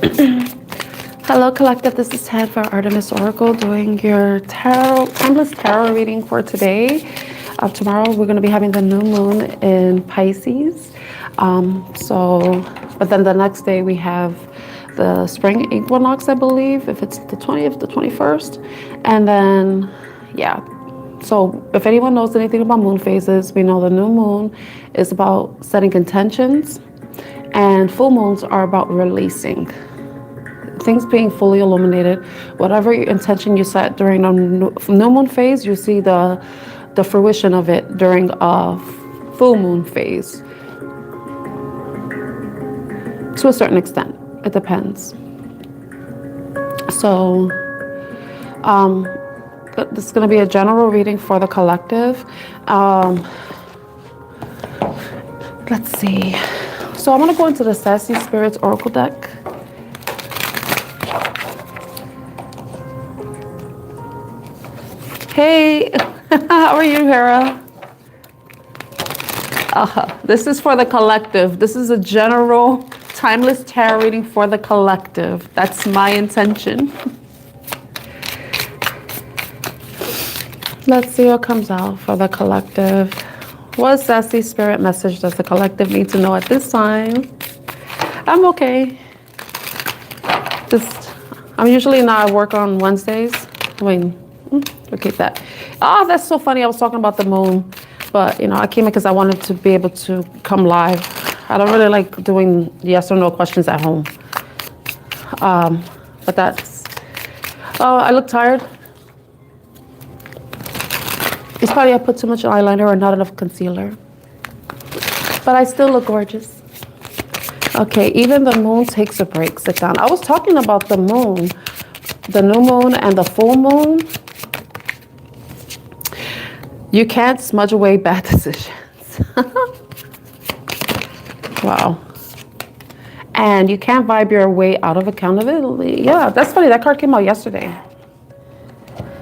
Hello, collective. This is Ted for Artemis Oracle doing your timeless tarot reading for today. Tomorrow we're going to be having the new moon in Pisces. But then the next day we have the spring equinox, I believe, if it's the 20th, the 21st. And then, yeah. So if anyone knows anything about moon phases, we know the new moon is about setting intentions, and full moons are about releasing. Things being fully illuminated. Whatever intention you set during a new moon phase, you see the fruition of it during a full moon phase. To a certain extent. It depends. So, this is going to be a general reading for the collective. Let's see. So I'm going to go into the Sassy Spirits Oracle deck. Hey, how are you, Hera? This is for the collective. This is a general, timeless tarot reading for the collective. That's my intention. Let's see what comes out for the collective. What sassy spirit message does the collective need to know at this time? I'm okay. I'm usually not at work on Wednesdays. Keep that. Oh, that's so funny. I was talking about the moon, but I came in because I wanted to be able to come live. I don't really like doing yes or no questions at home. But that's. Oh, I look tired. It's probably I put too much eyeliner or not enough concealer. But I still look gorgeous. Okay, even the moon takes a break. Sit down. I was talking about the moon, the new moon and the full moon. You can't smudge away bad decisions. Wow. And you can't vibe your way out of accountability. Yeah, that's funny. That card came out yesterday.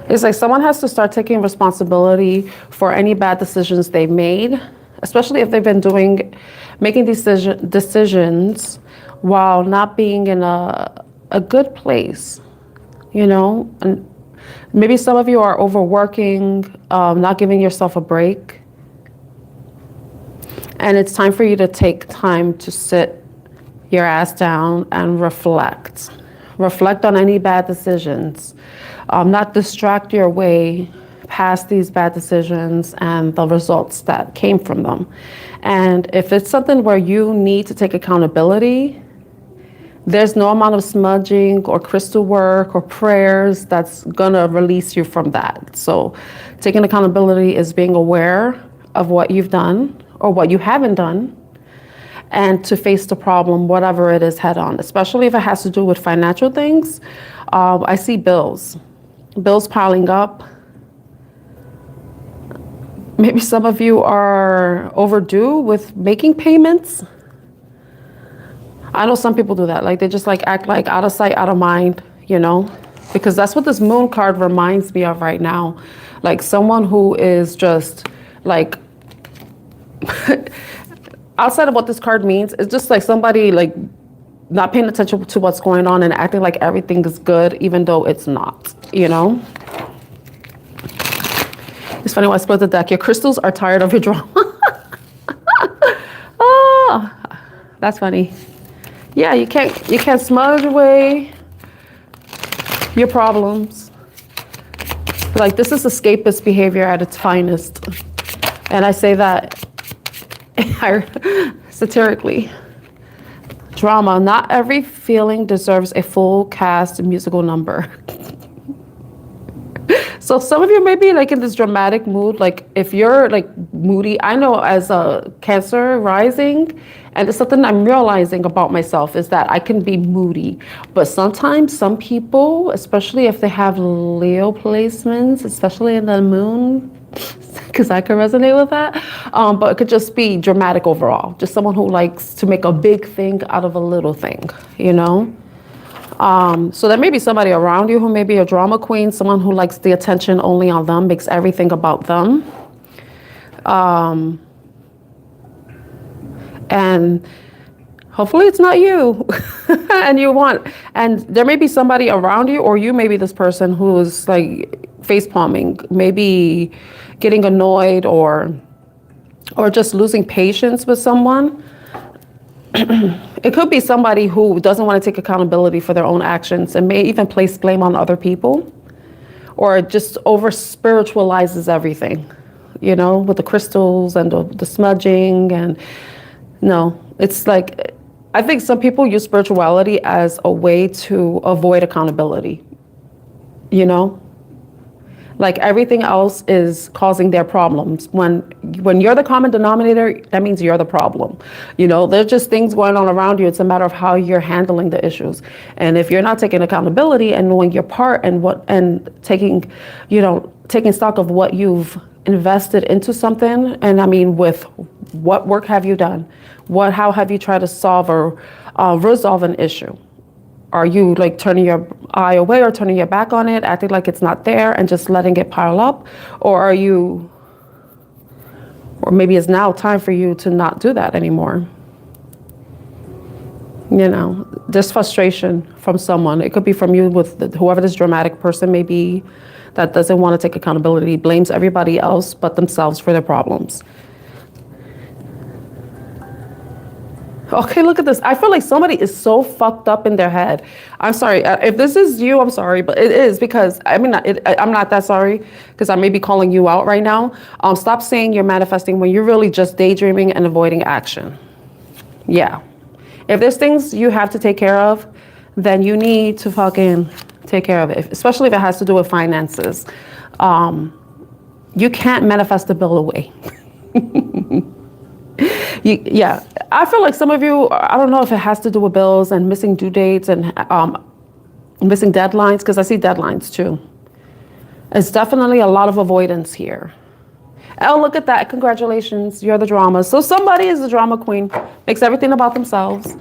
It's like someone has to start taking responsibility for any bad decisions they've made, especially if they've been making decisions while not being in a good place, and maybe some of you are overworking, not giving yourself a break. And it's time for you to take time to sit your ass down and reflect. Reflect on any bad decisions. Not distract your way past these bad decisions and the results that came from them. And if it's something where you need to take accountability, there's no amount of smudging or crystal work or prayers that's gonna release you from that. So taking accountability is being aware of what you've done or what you haven't done, and to face the problem, whatever it is, head on, especially if it has to do with financial things. I see bills piling up. Maybe some of you are overdue with making payments. I know some people do that. Like they just act like out of sight, out of mind, because that's what this moon card reminds me of right now. Like someone who is just like, outside of what this card means, it's just like somebody like not paying attention to what's going on and acting like everything is good, even though it's not, It's funny when I split the deck. Your crystals are tired of your drama. Oh, that's funny. Yeah, you can't smudge away your problems. Like this is escapist behavior at its finest. And I say that satirically. Drama. Not every feeling deserves a full cast musical number. So some of you may be like in this dramatic mood. Like if you're like moody, I know as a Cancer rising, and it's something I'm realizing about myself is that I can be moody. But sometimes some people, especially if they have Leo placements, especially in the moon, because I can resonate with that. But it could just be dramatic overall. Just someone who likes to make a big thing out of a little thing, So there may be somebody around you who may be a drama queen, someone who likes the attention only on them, makes everything about them. And Hopefully it's not you. And there may be somebody around you, or you may be this person who's like face palming, maybe getting annoyed or just losing patience with someone. It could be somebody who doesn't want to take accountability for their own actions and may even place blame on other people, or just over spiritualizes everything, you know, with the crystals and the smudging. And no, it's like, I think some people use spirituality as a way to avoid accountability, you know? Like everything else is causing their problems. When you're the common denominator, that means you're the problem. You know, there's just things going on around you. It's a matter of how you're handling the issues. And if you're not taking accountability and knowing your part and taking stock of what you've invested into something, and I mean, with what work have you done? How have you tried to solve or resolve an issue? Are you like turning your eye away or turning your back on it, acting like it's not there and just letting it pile up? Or maybe it's now time for you to not do that anymore. You know, there's frustration from someone. It could be from you with whoever this dramatic person may be that doesn't want to take accountability, blames everybody else but themselves for their problems. Okay, look at this. I feel like somebody is so fucked up in their head. I'm sorry. If this is you, I'm sorry, but it is, because I'm not that sorry, because I may be calling you out right now. Stop saying you're manifesting when you're really just daydreaming and avoiding action. Yeah. If there's things you have to take care of, then you need to fucking take care of it, especially if it has to do with finances. You can't manifest a bill away. Yeah, I feel like some of you, I don't know if it has to do with bills and missing due dates and missing deadlines, because I see deadlines too. It's definitely a lot of avoidance here. Oh, look at that. Congratulations. You're the drama. So somebody is the drama queen, makes everything about themselves.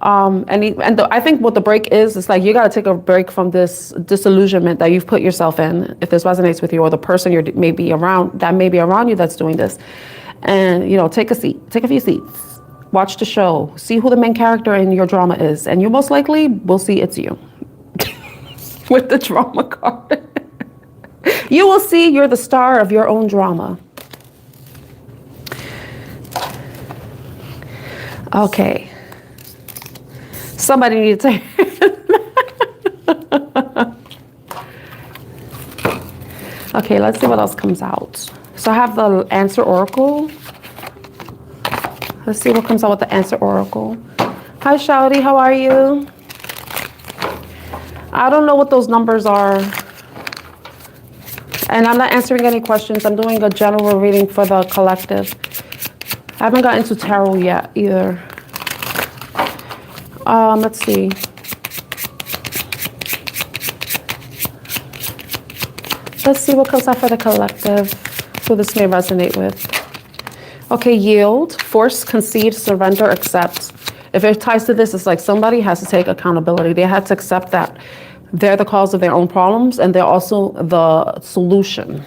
I think what the break is like you got to take a break from this disillusionment that you've put yourself in, if this resonates with you, or the person that may be around you that's doing this. And, you know, take a few seats, watch the show, see who the main character in your drama is, and you most likely will see it's you with the drama card. You will see you're the star of your own drama. Okay. Somebody needs to. Okay, let's see what else comes out. So I have the answer oracle. Let's see what comes out with the answer oracle. Hi, Shouty, how are you? I don't know what those numbers are. And I'm not answering any questions. I'm doing a general reading for the collective. I haven't gotten into tarot yet either. Let's see. Let's see what comes out for the collective, who this may resonate with. Okay, yield, force, concede, surrender, accept. If it ties to this, it's like somebody has to take accountability. They have to accept that they're the cause of their own problems and they're also the solution.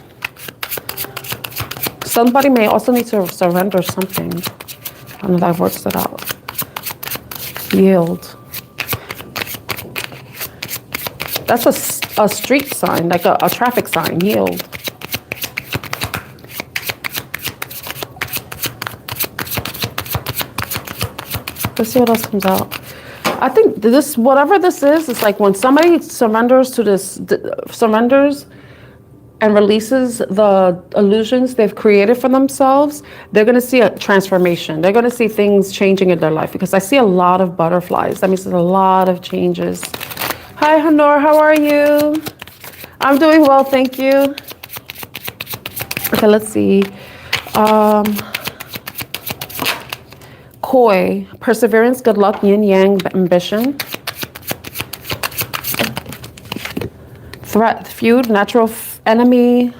Somebody may also need to surrender something. I don't know if I've worked it out. Yield. That's a street sign, like a traffic sign, yield. Let's see what else comes out. I think this, whatever this is, it's like when somebody surrenders and releases the illusions they've created for themselves, they're going to see a transformation. They're going to see things changing in their life, because I see a lot of butterflies. That means there's a lot of changes. Hi, Hanor, how are you? I'm doing well, thank you. Okay, let's see. Koi, perseverance, good luck, yin yang, ambition. Threat, feud, natural enemy,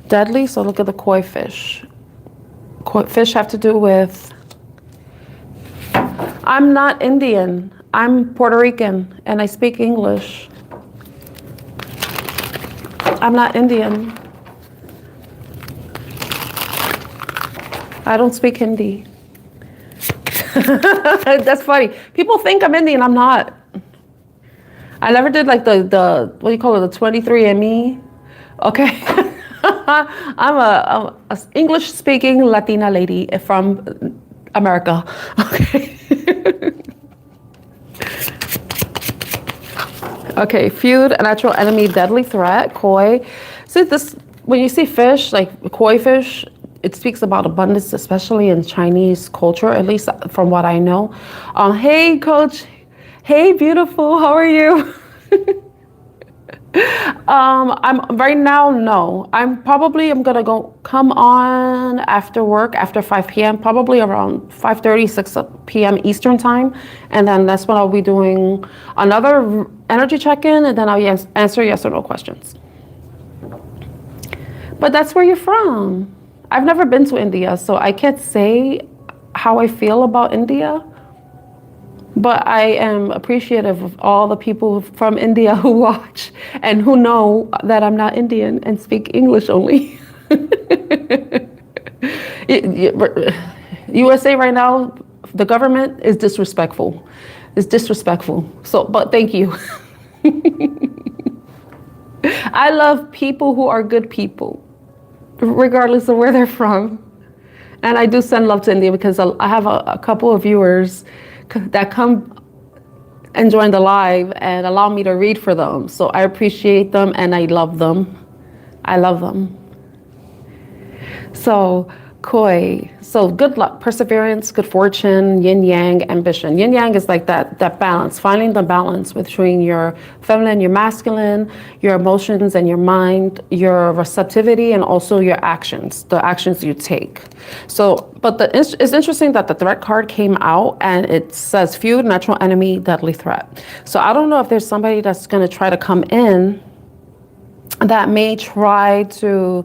deadly. So look at the koi fish. Koi fish have to do with, I'm not Indian. I'm Puerto Rican and I speak English. I'm not Indian. I don't speak Hindi. That's funny. People think I'm Indian. I'm not. I never did like the what do you call it, the 23andMe. Okay. I'm a English speaking Latina lady from America. Okay. Okay, feud, a natural enemy, deadly threat, koi. See this, when you see fish, like koi fish, it speaks about abundance, especially in Chinese culture, at least from what I know. Hey, coach. Hey, beautiful. How are you? I'm right now, no. I'm gonna come on after work, after 5 p.m., probably around 5:30, 6 p.m. Eastern time. And then that's when I'll be doing another energy check-in, and then I'll answer yes or no questions. But that's where you're from. I've never been to India, so I can't say how I feel about India. But I am appreciative of all the people from India who watch and who know that I'm not Indian and speak English only. USA right now, the government is disrespectful. It's disrespectful. So, but thank you. I love people who are good people, regardless of where they're from. And I do send love to India because I have a couple of viewers that come and join the live and allow me to read for them. So I appreciate them and I love them. I love them. So koi, so good luck, perseverance, good fortune, yin yang, ambition. Yin yang is like that balance, finding the balance between your feminine, your masculine, your emotions and your mind, your receptivity, and also your actions, the actions you take. So, but it's interesting that the threat card came out and it says feud, natural enemy, deadly threat. So I don't know if there's somebody that's going to try to come in that may try to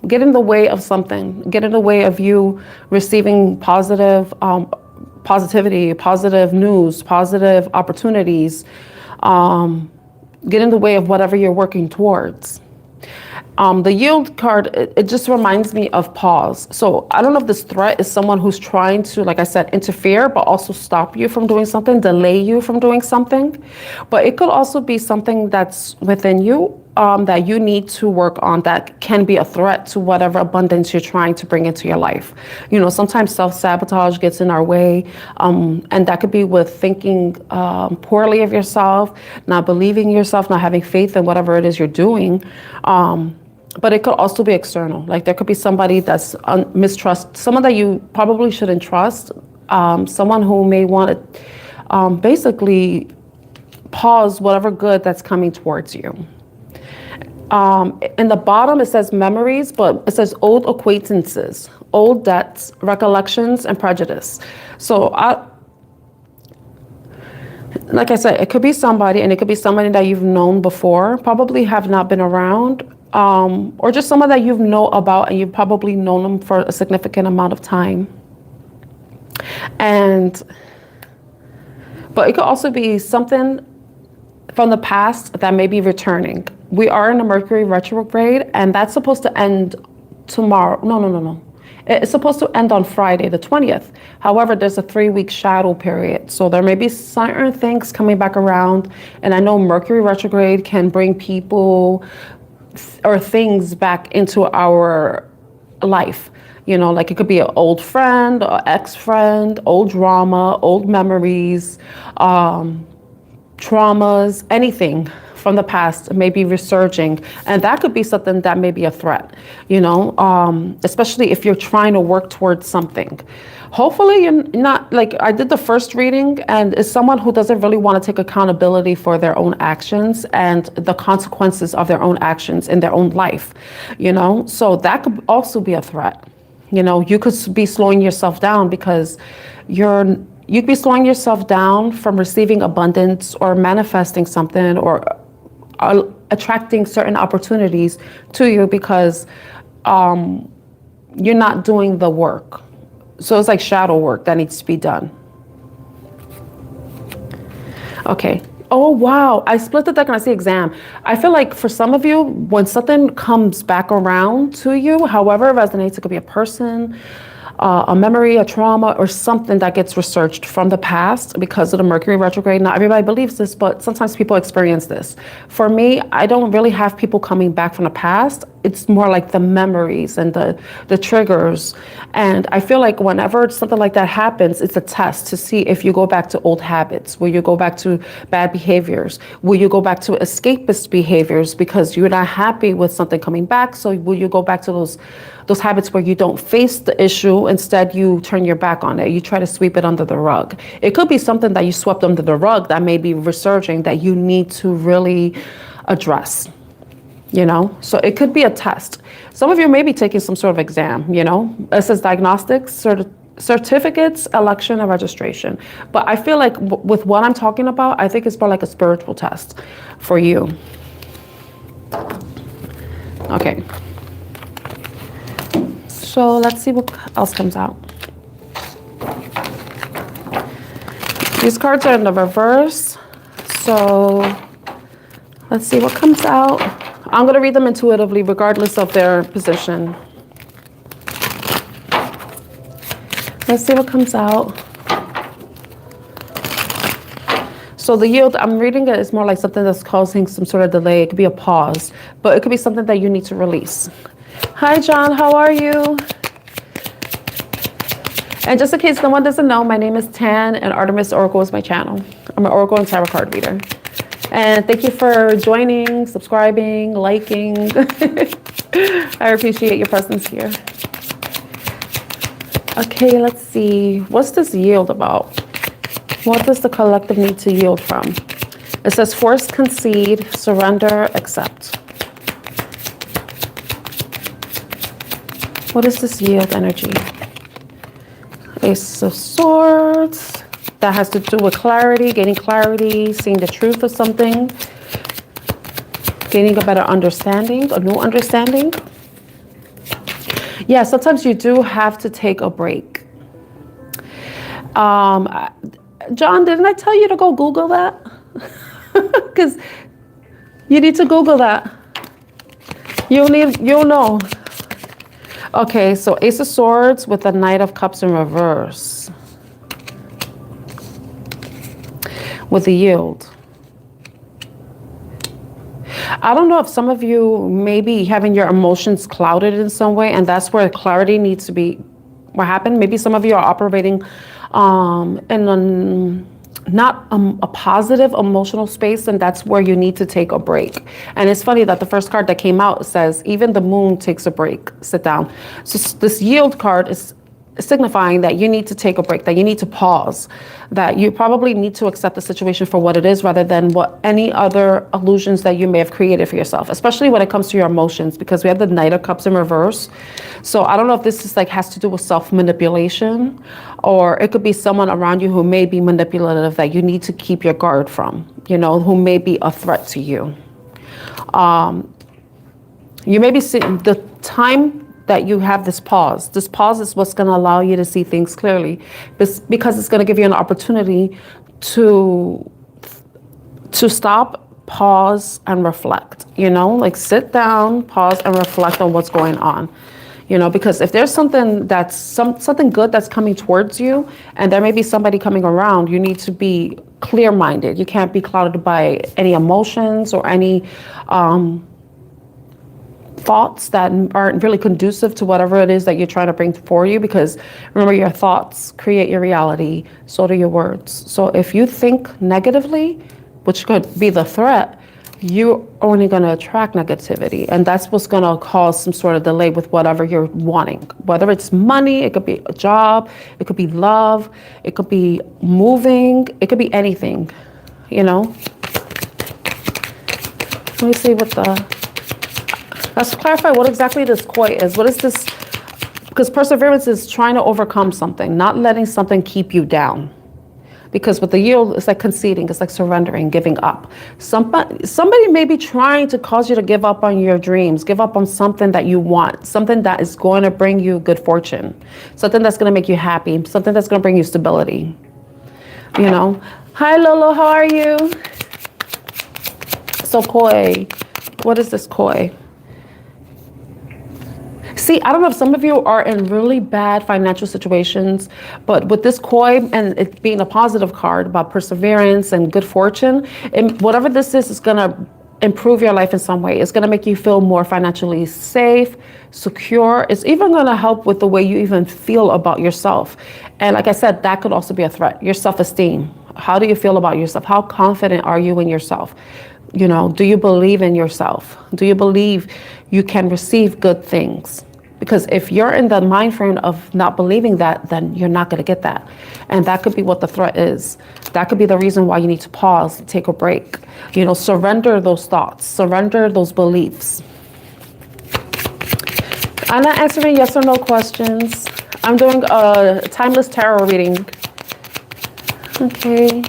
get in the way of something, get in the way of you receiving positivity, positive news, positive opportunities, get in the way of whatever you're working towards. The yield card, it just reminds me of pause. So I don't know if this threat is someone who's trying to, like I said, interfere, but also stop you from doing something, delay you from doing something. But it could also be something that's within you that you need to work on that can be a threat to whatever abundance you're trying to bring into your life. You know, sometimes self-sabotage gets in our way, and that could be with thinking poorly of yourself, not believing in yourself, not having faith in whatever it is you're doing. But it could also be external. Like there could be somebody that's mistrust, someone that you probably shouldn't trust, someone who may want to basically pause whatever good that's coming towards you. In the bottom, it says memories, but it says old acquaintances, old debts, recollections, and prejudice. So like I said, it could be somebody, and it could be somebody that you've known before, probably have not been around, or just someone that you know about and you've probably known them for a significant amount of time. But it could also be something from the past that may be returning. We are in a Mercury retrograde, and that's supposed to end tomorrow. No. It's supposed to end on Friday, the 20th. However, there's a 3-week shadow period. So there may be certain things coming back around. And I know Mercury retrograde can bring people or things back into our life. You know, like it could be an old friend or ex-friend, old drama, old memories, traumas, anything from the past may be resurging, and that could be something that may be a threat, you know, especially if you're trying to work towards something. Hopefully you're not, like I did the first reading, and it's someone who doesn't really want to take accountability for their own actions and the consequences of their own actions in their own life, you know, so that could also be a threat. You know, you could be slowing yourself down because you'd be slowing yourself down from receiving abundance or manifesting something or attracting certain opportunities to you because you're not doing the work. So it's like shadow work that needs to be done. Okay. Oh, wow. I split the deck and I see exam. I feel like for some of you, when something comes back around to you, however it resonates, it could be a person, a memory, a trauma, or something that gets researched from the past because of the Mercury retrograde. Not everybody believes this, but sometimes people experience this. For me, I don't really have people coming back from the past. It's more like the memories and the triggers. And I feel like whenever something like that happens, it's a test to see if you go back to old habits, will you go back to bad behaviors, will you go back to escapist behaviors because you're not happy with something coming back. So will you go back to those habits where you don't face the issue, instead you turn your back on it, you try to sweep it under the rug. It could be something that you swept under the rug that may be resurging that you need to really address, you know? So it could be a test. Some of you may be taking some sort of exam, you know? It says diagnostics, certificates, election, and registration. But I feel like with what I'm talking about, I think it's more like a spiritual test for you. Okay. So let's see what else comes out. These cards are in the reverse. So let's see what comes out. I'm going to read them intuitively regardless of their position. Let's see what comes out. So the yield, I'm reading it is more like something that's causing some sort of delay. It could be a pause, but it could be something that you need to release. Hi, John. How are you? And just in case no one doesn't know, my name is Tan, and Artemis Oracle is my channel. I'm an Oracle and Tarot card reader. And thank you for joining, subscribing, liking. I appreciate your presence here. Okay, let's see. What's this yield about? What does the collective need to yield from? It says force, concede, surrender, accept. What is this yield energy? Ace of Swords. That has to do with clarity, gaining clarity, seeing the truth of something, gaining a better understanding, a new understanding. Yeah, sometimes you do have to take a break. John, didn't I tell you to go Google that? Because you need to Google that. You'll know. Okay, so Ace of Swords with the Knight of Cups in reverse. With the yield. I don't know if some of you may be having your emotions clouded in some way, and that's where clarity needs to be what happened. Maybe some of you are operating in not a positive emotional space, and that's where you need to take a break. And it's funny that the first card that came out says even the moon takes a break. Sit down. So this yield card is signifying that you need to take a break, that you need to pause, that you probably need to accept the situation for what it is rather than what any other illusions that you may have created for yourself, especially when it comes to your emotions, because we have the Knight of Cups in reverse. So I don't know if this is like has to do with self-manipulation, or it could be someone around you who may be manipulative that you need to keep your guard from, you know, who may be a threat to you. You may be seeing the time that you have this pause. This pause is what's going to allow you to see things clearly, because it's going to give you an opportunity to stop, pause, and reflect. You know, like sit down, pause, and reflect on what's going on. You know, because if there's something that's something good that's coming towards you, and there may be somebody coming around, you need to be clear-minded. You can't be clouded by any emotions or any thoughts that aren't really conducive to whatever it is that you're trying to bring for you, because remember, your thoughts create your reality, so do your words. So if you think negatively, which could be the threat, you're only going to attract negativity, and that's what's going to cause some sort of delay with whatever you're wanting, whether it's money, it could be a job, it could be love, it could be moving, it could be anything, you know. Let me see what let's clarify what exactly this koi is. What is this? Because perseverance is trying to overcome something, not letting something keep you down. Because with the yield, it's like conceding, it's like surrendering, giving up. Somebody may be trying to cause you to give up on your dreams, give up on something that you want, something that is going to bring you good fortune, something that's going to make you happy, something that's going to bring you stability. You know? Hi, Lolo, how are you? So koi, what is this koi? See, I don't know if some of you are in really bad financial situations, but with this koi and it being a positive card about perseverance and good fortune, and whatever this is going to improve your life in some way. It's going to make you feel more financially safe, secure. It's even going to help with the way you even feel about yourself. And like I said, that could also be a threat. Your self-esteem. How do you feel about yourself? How confident are you in yourself? You know, do you believe in yourself? Do you believe you can receive good things? Because if you're in the mind frame of not believing that, then you're not going to get that. And that could be what the threat is. That could be the reason why you need to pause, take a break. You know, surrender those thoughts, surrender those beliefs. I'm not answering yes or no questions. I'm doing a timeless tarot reading. Okay.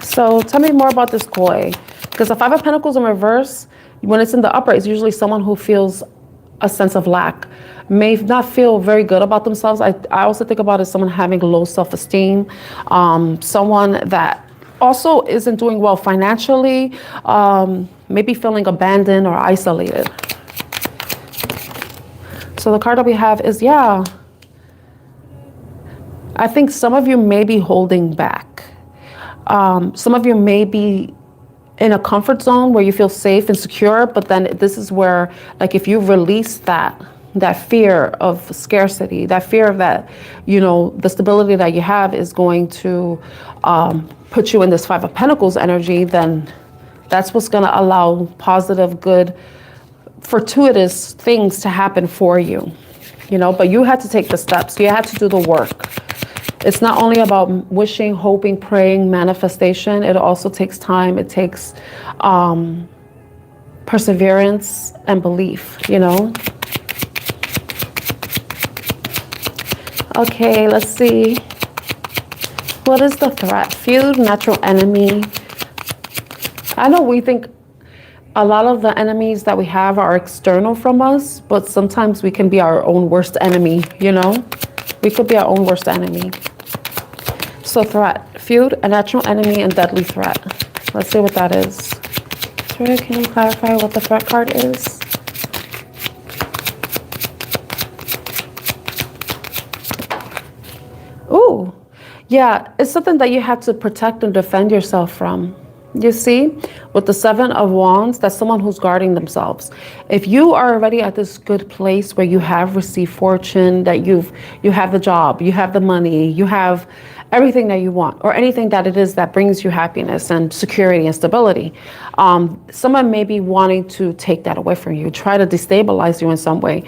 So tell me more about this koi. Because the Five of Pentacles in reverse, when it's in the upright, it's usually someone who feels a sense of lack, may not feel very good about themselves. I also think about it as someone having low self-esteem, someone that also isn't doing well financially, maybe feeling abandoned or isolated. So the card that we have is, yeah, I think some of you may be holding back. Some of you may be in a comfort zone where you feel safe and secure, but then this is where, like, if you release that fear of scarcity, that fear of that, you know, the stability that you have is going to put you in this Five of Pentacles energy, then that's what's going to allow positive, good, fortuitous things to happen for you, you know, but you had to take the steps. You had to do the work. It's not only about wishing, hoping, praying, manifestation. It also takes time. It takes perseverance and belief, you know. Okay, let's see. What is the threat? Feud, natural enemy. I know we think a lot of the enemies that we have are external from us, but sometimes we can be our own worst enemy, you know. We could be our own worst enemy. So threat, feud, a natural enemy, and deadly threat. Let's see what that is. Sorry, can you clarify what the threat card is? Ooh, yeah, it's something that you have to protect and defend yourself from. You see, with the Seven of Wands, that's someone who's guarding themselves. If you are already at this good place where you have received fortune, that you have the job, you have the money, you have everything that you want, or anything that it is that brings you happiness and security and stability, someone may be wanting to take that away from you, try to destabilize you in some way,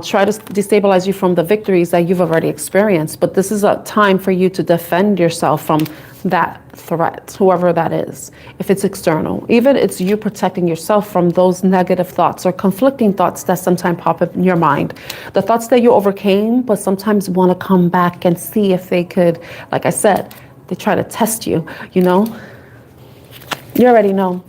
try to destabilize you from the victories that you've already experienced. But this is a time for you to defend yourself from that threat, whoever that is. If it's external, even it's you protecting yourself from those negative thoughts or conflicting thoughts that sometimes pop up in your mind. The thoughts that you overcame, but sometimes want to come back and see if they could, like I said, they try to test you, you know? You already know.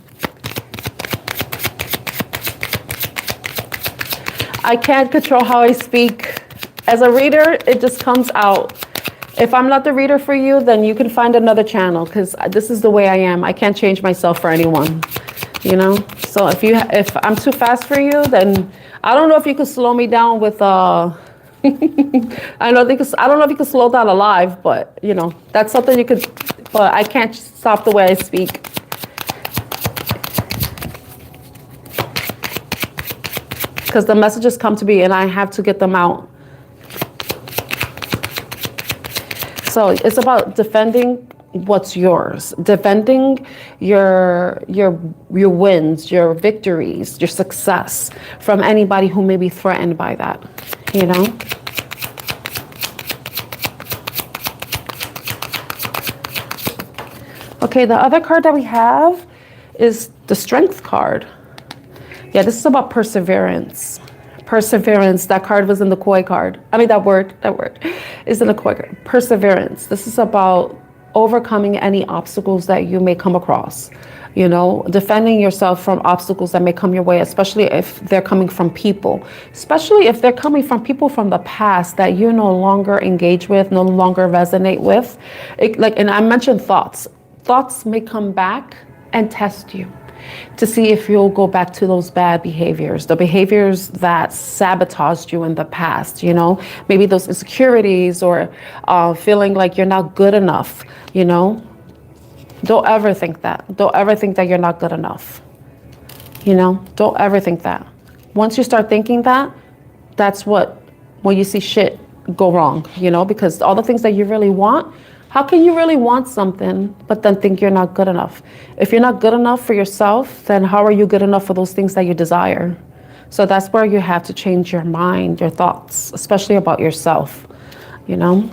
I can't control how I speak. As a reader, it just comes out. If I'm not the reader for you, then you can find another channel, because this is the way I am. I can't change myself for anyone, you know? So if I'm too fast for you, then I don't know if you could slow me down with, I don't know if you could slow down a live, but you know, that's something you could, but I can't stop the way I speak. Because the messages come to me and I have to get them out. So it's about defending what's yours, defending your wins, your victories, your success from anybody who may be threatened by that, you know? Okay, the other card that we have is the Strength card. Yeah, this is about perseverance. Perseverance, that card was in the koi card. I mean, that word is in the koi card. Perseverance. This is about overcoming any obstacles that you may come across. You know, defending yourself from obstacles that may come your way, especially if they're coming from people. Especially if they're coming from people from the past that you no longer engage with, no longer resonate with. And I mentioned thoughts. Thoughts may come back and test you. to see if you'll go back to those bad behaviors, the behaviors that sabotaged you in the past, you know, maybe those insecurities or feeling like you're not good enough, you know. Don't ever think that. Don't ever think that you're not good enough. You know, don't ever think that. Once you start thinking that, that's when you see shit go wrong, you know, because all the things that you really want, how can you really want something but then think you're not good enough? If you're not good enough for yourself, then how are you good enough for those things that you desire? So that's where you have to change your mind, your thoughts, especially about yourself, you know?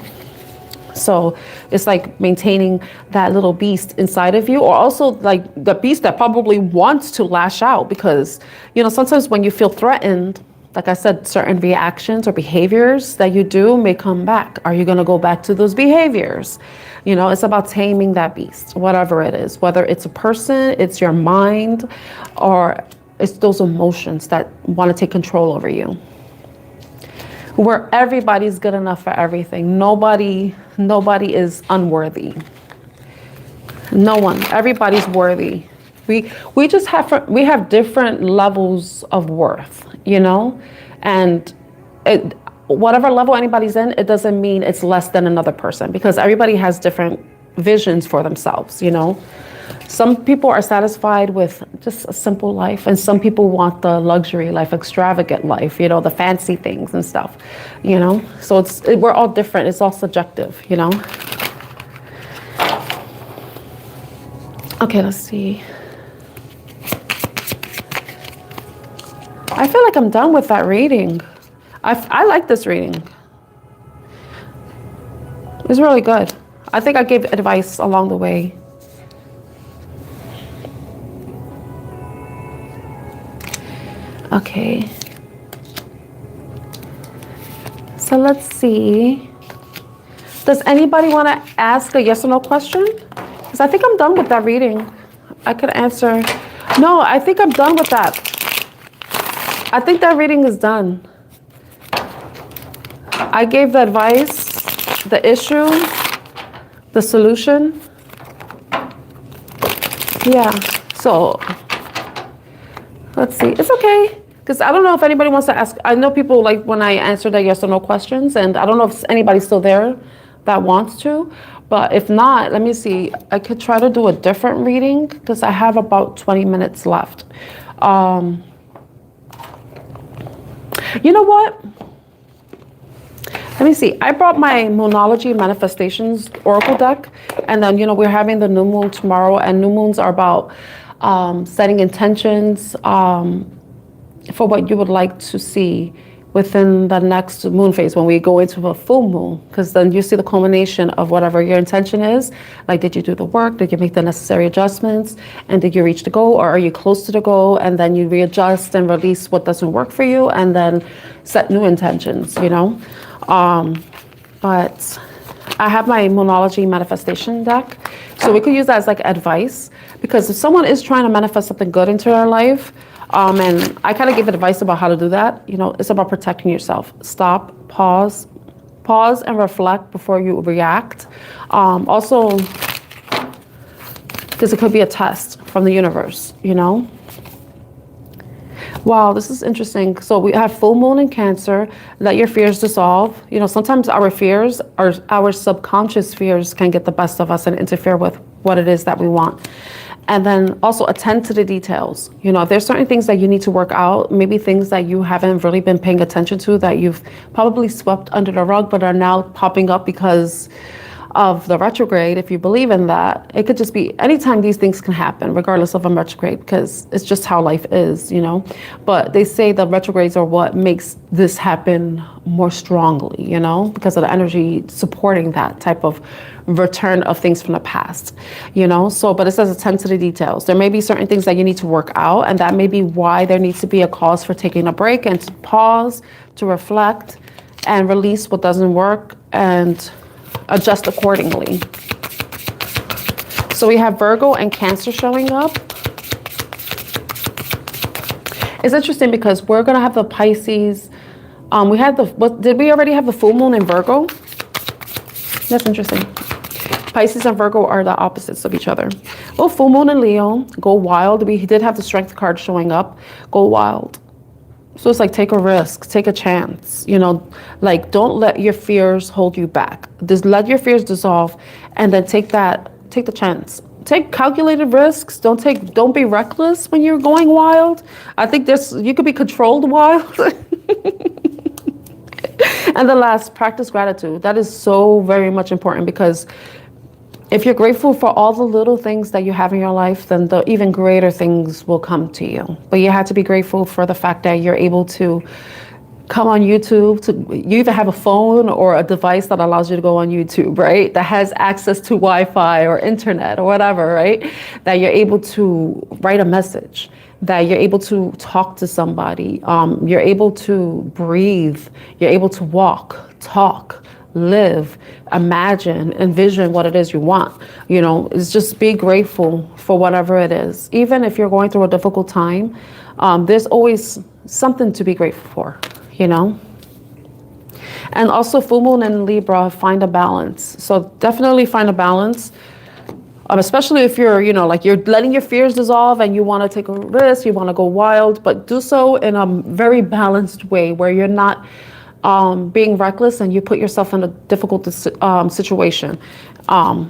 So it's like maintaining that little beast inside of you, or also like the beast that probably wants to lash out, because, you know, sometimes when you feel threatened, like I said, certain reactions or behaviors that you do may come back. Are you going to go back to those behaviors? You know, it's about taming that beast, whatever it is, whether it's a person, it's your mind, or it's those emotions that want to take control over you. Where everybody's good enough for everything. Nobody is unworthy. No one. Everybody's worthy. We just have different levels of worth, you know, and whatever level anybody's in, it doesn't mean it's less than another person, because everybody has different visions for themselves, you know. Some people are satisfied with just a simple life, and some people want the luxury life, extravagant life, you know, the fancy things and stuff, you know. So we're all different. It's all subjective, you know. Okay, let's see. I feel like I'm done with that reading. I like this reading. It's really good. I think I gave advice along the way. Okay. So let's see. Does anybody want to ask a yes or no question? Because I think I'm done with that reading. I could answer. No, I think I'm done with that. I think that reading is done. I gave the advice, the issue, the solution. Yeah, so let's see. It's okay, because I don't know if anybody wants to ask. I know people like when I answer the yes or no questions, and I don't know if anybody's still there that wants to. But if not, let me see. I could try to do a different reading because I have about 20 minutes left. You know what? Let me see. I brought my Moonology Manifestations Oracle deck. And then, you know, we're having the new moon tomorrow. And new moons are about setting intentions for what you would like to see within the next moon phase when we go into a full moon. Because then you see the culmination of whatever your intention is. Like, did you do the work? Did you make the necessary adjustments? And did you reach the goal? Or are you close to the goal? And then you readjust and release what doesn't work for you. And then set new intentions, you know? But I have my Moonology Manifestation deck. So we could use that as like advice. Because if someone is trying to manifest something good into their life, and I kind of give advice about how to do that. You know, it's about protecting yourself. Stop, pause and reflect before you react. Also, because it could be a test from the universe, you know. Wow, this is interesting. So we have full moon in Cancer. Let your fears dissolve. You know, sometimes our fears, our subconscious fears can get the best of us and interfere with what it is that we want. And then also attend to the details. You know, if there's certain things that you need to work out, maybe things that you haven't really been paying attention to that you've probably swept under the rug but are now popping up because of the retrograde, if you believe in that. It could just be anytime these things can happen, regardless of a retrograde, because it's just how life is, you know. But they say the retrogrades are what makes this happen more strongly, you know, because of the energy supporting that type of return of things from the past, you know. So, but it says attend to the details. There may be certain things that you need to work out, and that may be why there needs to be a cause for taking a break and to pause, to reflect and release what doesn't work and adjust accordingly. So we have Virgo and Cancer showing up. It's interesting because we're going to have the Pisces. We had did we already have the full moon in Virgo? That's interesting. Pisces and Virgo are the opposites of each other. Oh, full moon in Leo, go wild. We did have the strength card showing up. Go wild. So it's like, take a risk, take a chance, you know, like, don't let your fears hold you back. Just let your fears dissolve, and then take the chance. Take calculated risks. Don't be reckless when you're going wild. I think you could be controlled wild. And the last, practice gratitude. That is so very much important, because if you're grateful for all the little things that you have in your life, then the even greater things will come to you. But you have to be grateful for the fact that you're able to come on YouTube. You either have a phone or a device that allows you to go on YouTube, right? That has access to Wi-Fi or internet or whatever, right? That you're able to write a message, that you're able to talk to somebody. You're able to breathe. You're able to walk, talk, live, imagine, envision what it is you want. You know, it's just be grateful for whatever it is. Even if you're going through a difficult time, there's always something to be grateful for, you know. And also, full moon in Libra, find a balance. So definitely find a balance, especially if you're, you know, like, you're letting your fears dissolve and you want to take a risk, you want to go wild, but do so in a very balanced way where you're not being reckless and you put yourself in a difficult situation. But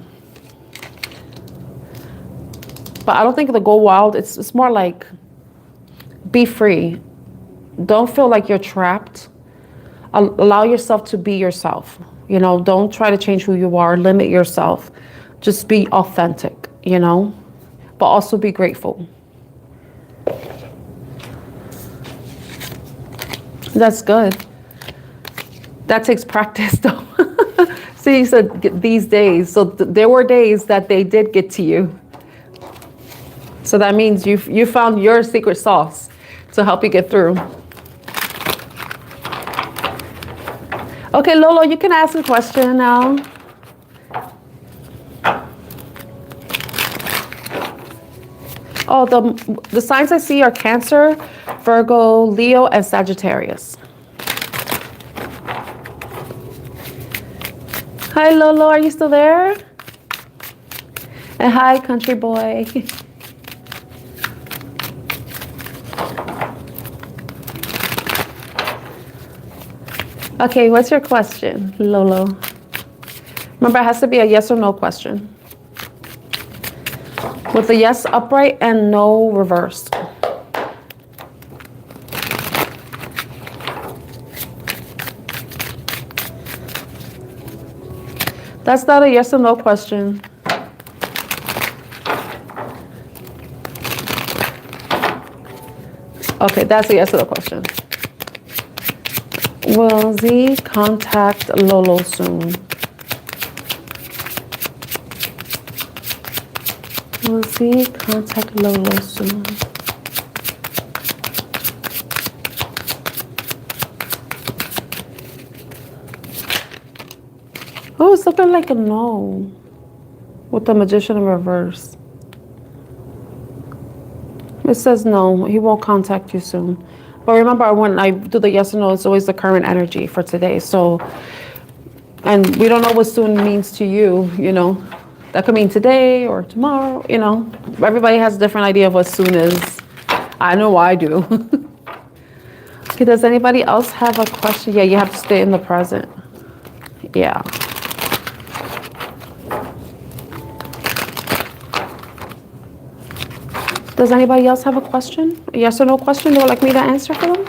I don't think the go wild, it's more like, be free. Don't feel like you're trapped. Allow yourself to be yourself. You know, don't try to change who you are, limit yourself. Just be authentic, you know, but also be grateful. That's good. That takes practice, though. See, you said these days. So there were days that they did get to you. So that means you found your secret sauce to help you get through. Okay, Lolo, you can ask a question now. Oh, the signs I see are Cancer, Virgo, Leo, and Sagittarius. Hi, Lolo, are you still there? And hi, country boy. Okay, what's your question, Lolo? Remember, it has to be a yes or no question. With the yes upright and no reversed. That's not a yes or no question. Okay, that's a yes or no question. Will Z contact Lolo soon? Will Z contact Lolo soon? Oh, it's looking like a no with the Magician in reverse. It says no, he won't contact you soon. But remember, when I do the yes or no, it's always the current energy for today. So, and we don't know what soon means to you, you know. That could mean today or tomorrow, you know. Everybody has a different idea of what soon is. I know I do. Okay, does anybody else have a question? Yeah, you have to stay in the present. Yeah. Does anybody else have a question? A yes or no question they would like me to answer for them?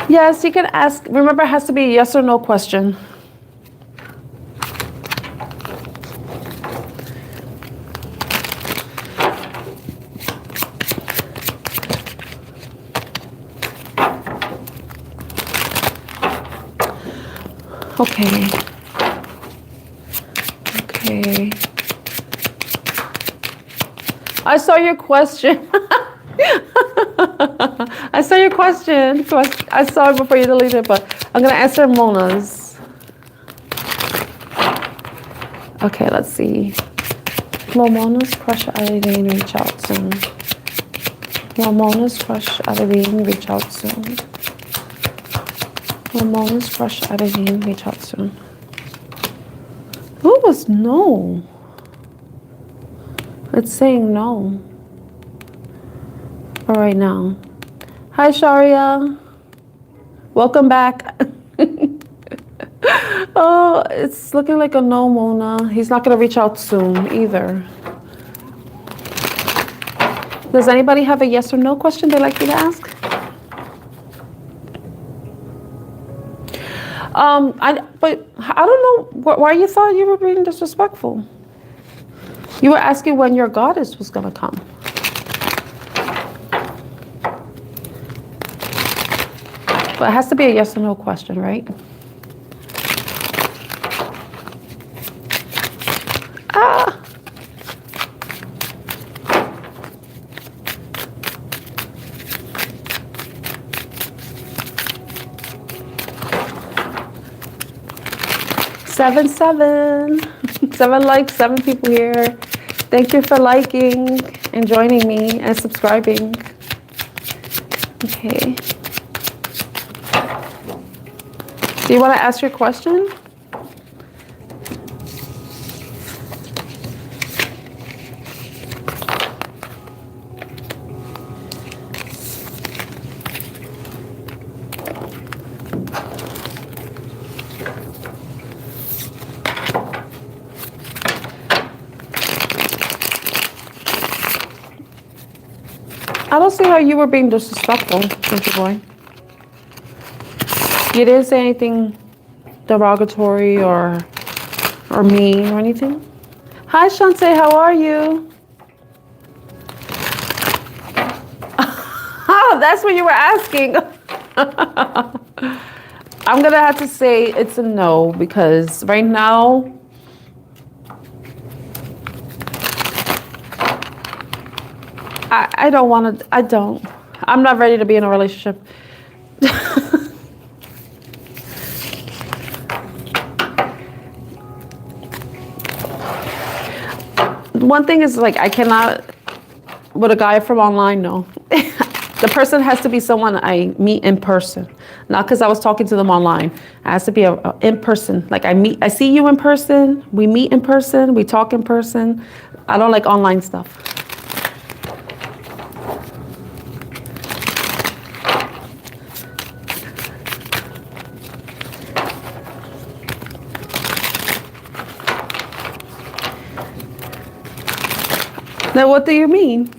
Yes, you can ask. Remember, it has to be a yes or no question. Okay. Okay. I saw your question. I saw your question. So I saw it before you deleted it, but I'm going to answer Mona's. Okay, let's see. Momona's crush Irene, reach out soon. Momona's crush Irene, reach out soon. Momona's crush Irene, reach out soon. Who was no? It's saying no. All right now. Hi, Sharia. Welcome back. Oh, it's looking like a no, Mona. He's not going to reach out soon either. Does anybody have a yes or no question they'd like me to ask? But I don't know why you thought you were being disrespectful. You were asking when your goddess was going to come. But it has to be a yes or no question, right? Ah! Seven, 7 likes, 7 people here. Thank you for liking and joining me and subscribing. Okay. Do you want to ask your question? I don't see how you were being disrespectful, country boy. You didn't say anything derogatory or mean or anything. Hi, Shante, how are you? Oh, that's what you were asking. I'm gonna have to say it's a no because right now, I don't want to, I'm not ready to be in a relationship. One thing is like, I cannot, with a guy from online, no. The person has to be someone I meet in person, not because I was talking to them online. It has to be a in person. Like I see you in person, we meet in person, we talk in person. I don't like online stuff. Now, what do you mean?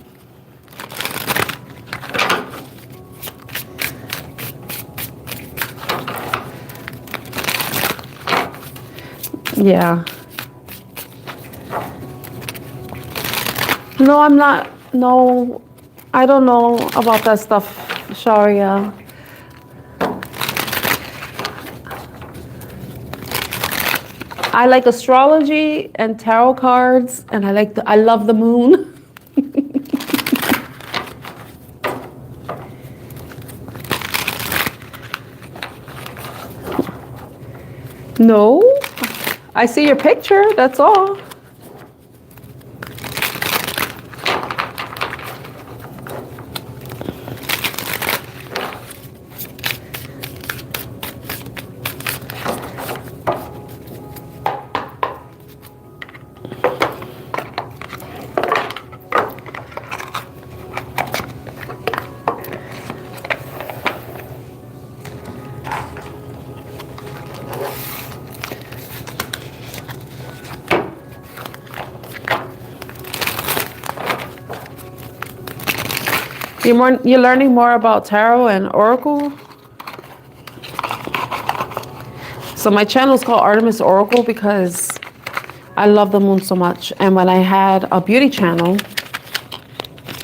Yeah. No, I'm not. No, I don't know about that stuff, Sharia. I like astrology and tarot cards, and I love the moon. No, I see your picture, that's all. You're learning more about tarot and oracle. So my channel is called Artemis Oracle because I love the moon so much. And when I had a beauty channel,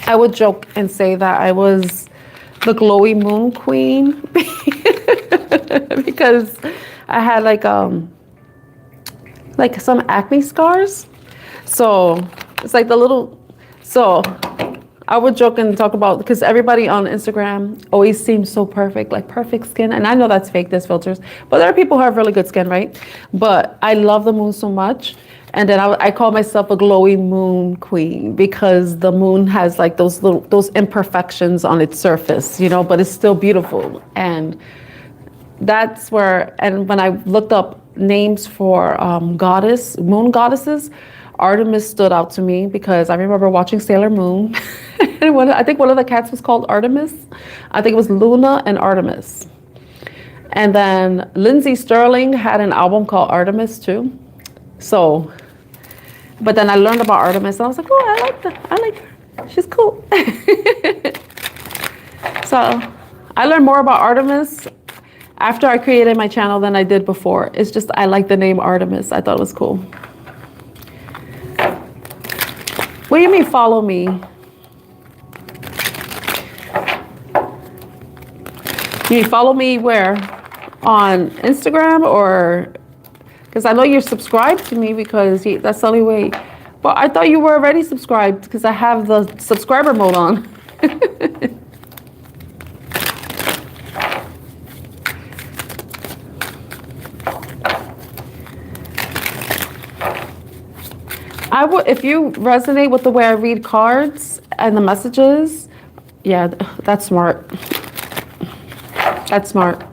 I would joke and say that I was the glowy moon queen because I had like some acne scars. So it's like I would joke and talk about, because everybody on Instagram always seems so perfect, like perfect skin. And I know that's fake, there's filters, but there are people who have really good skin, right? But I love the moon so much. And then I call myself a glowing moon queen because the moon has like those imperfections on its surface, you know, but it's still beautiful. And that's where, and when I looked up names for moon goddesses, Artemis stood out to me because I remember watching Sailor Moon. And I think one of the cats was called Artemis. I think it was Luna and Artemis. And then Lindsey Sterling had an album called Artemis too. So, but then I learned about Artemis and I was like, oh, I like that. I like her. She's cool. So I learned more about Artemis after I created my channel than I did before. It's just, I like the name Artemis. I thought it was cool. What do you mean follow me? You follow me where? On Instagram or? Because I know you're subscribed to me because that's the only way. But I thought you were already subscribed because I have the subscriber mode on. I would, if you resonate with the way I read cards and the messages, yeah, that's smart. That's smart.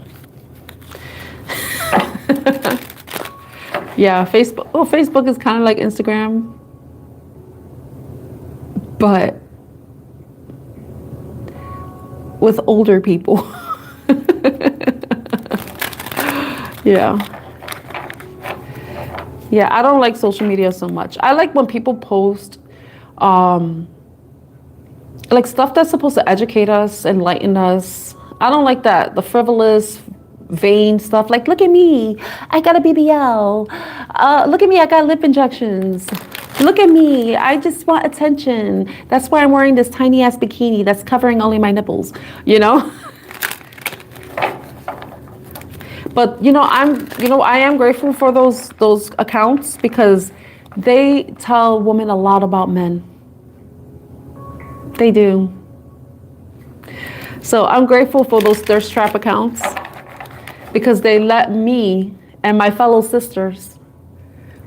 Yeah, Facebook. Oh, Facebook is kind of like Instagram, but with older people. Yeah. Yeah, I don't like social media so much. I like when people post like stuff that's supposed to educate us, enlighten us. I don't like that, the frivolous, vain stuff. Like, look at me, I got a BBL. Look at me, I got lip injections. Look at me, I just want attention. That's why I'm wearing this tiny ass bikini that's covering only my nipples, you know? But I am grateful for those accounts because they tell women a lot about men. They do. So I'm grateful for those thirst trap accounts because they let me and my fellow sisters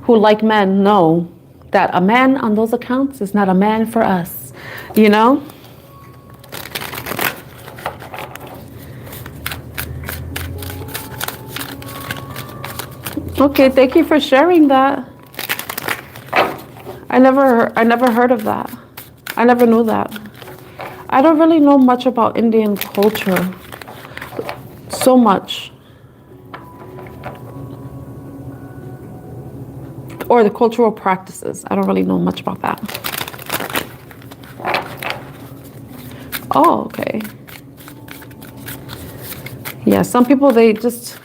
who like men know that a man on those accounts is not a man for us, you know? Okay, thank you for sharing that. I never heard of that. I never knew that. I don't really know much about Indian culture. So much. Or the cultural practices. I don't really know much about that. Oh, okay. Yeah, some people, they just,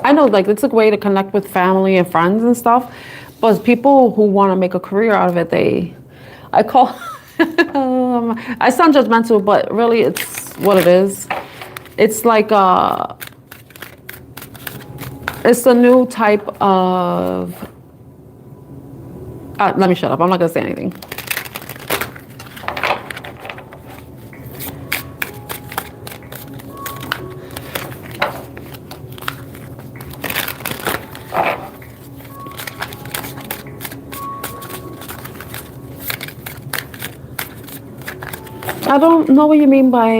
I know, like, it's a way to connect with family and friends and stuff, but people who want to make a career out of it, I call, I sound judgmental, but really it's what it is. It's like, it's a new type of, let me shut up, I'm not going to say anything. I don't know what you mean by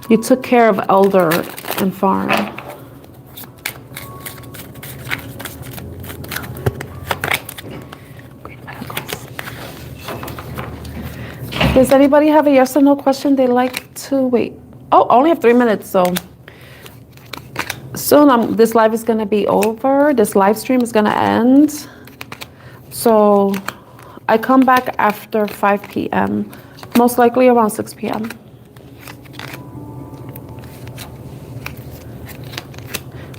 you took care of elder and farm. Does anybody have a yes or no question they'd like to wait? Oh, I only have 3 minutes, so soon this live is going to be over. This live stream is going to end. So I come back after 5 p.m. Most likely around 6 p.m.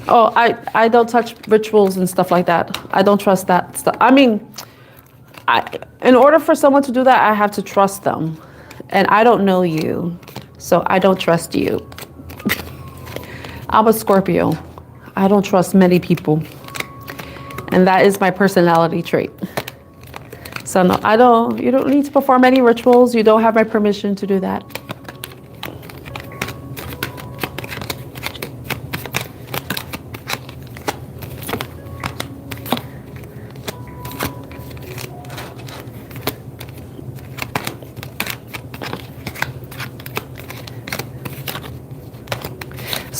Oh, I don't touch rituals and stuff like that. I don't trust that stuff. I mean, in order for someone to do that, I have to trust them. And I don't know you, so I don't trust you. I'm a Scorpio. I don't trust many people. And that is my personality trait. So no, you don't need to perform any rituals. You don't have my permission to do that.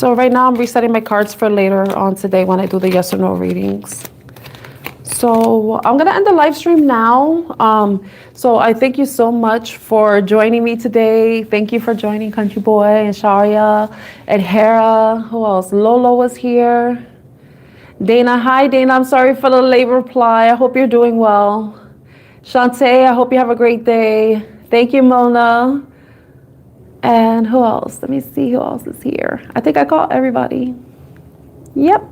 So right now I'm resetting my cards for later on today when I do the yes or no readings. So I'm going to end the live stream now. So I thank you so much for joining me today. Thank you for joining Country Boy and Sharia and Hera. Who else? Lolo was here. Dana, hi Dana. I'm sorry for the late reply. I hope you're doing well. Shantae, I hope you have a great day. Thank you, Mona. And who else? Let me see who else is here. I think I called everybody. Yep.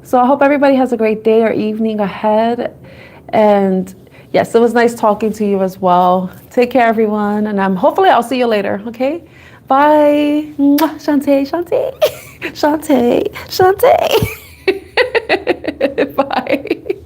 So I hope everybody has a great day or evening ahead. And yes, it was nice talking to you as well. Take care, everyone. And hopefully I'll see you later. Okay. Bye. Mwah. Shantae, Shantae. Shantae, Shantae. Bye.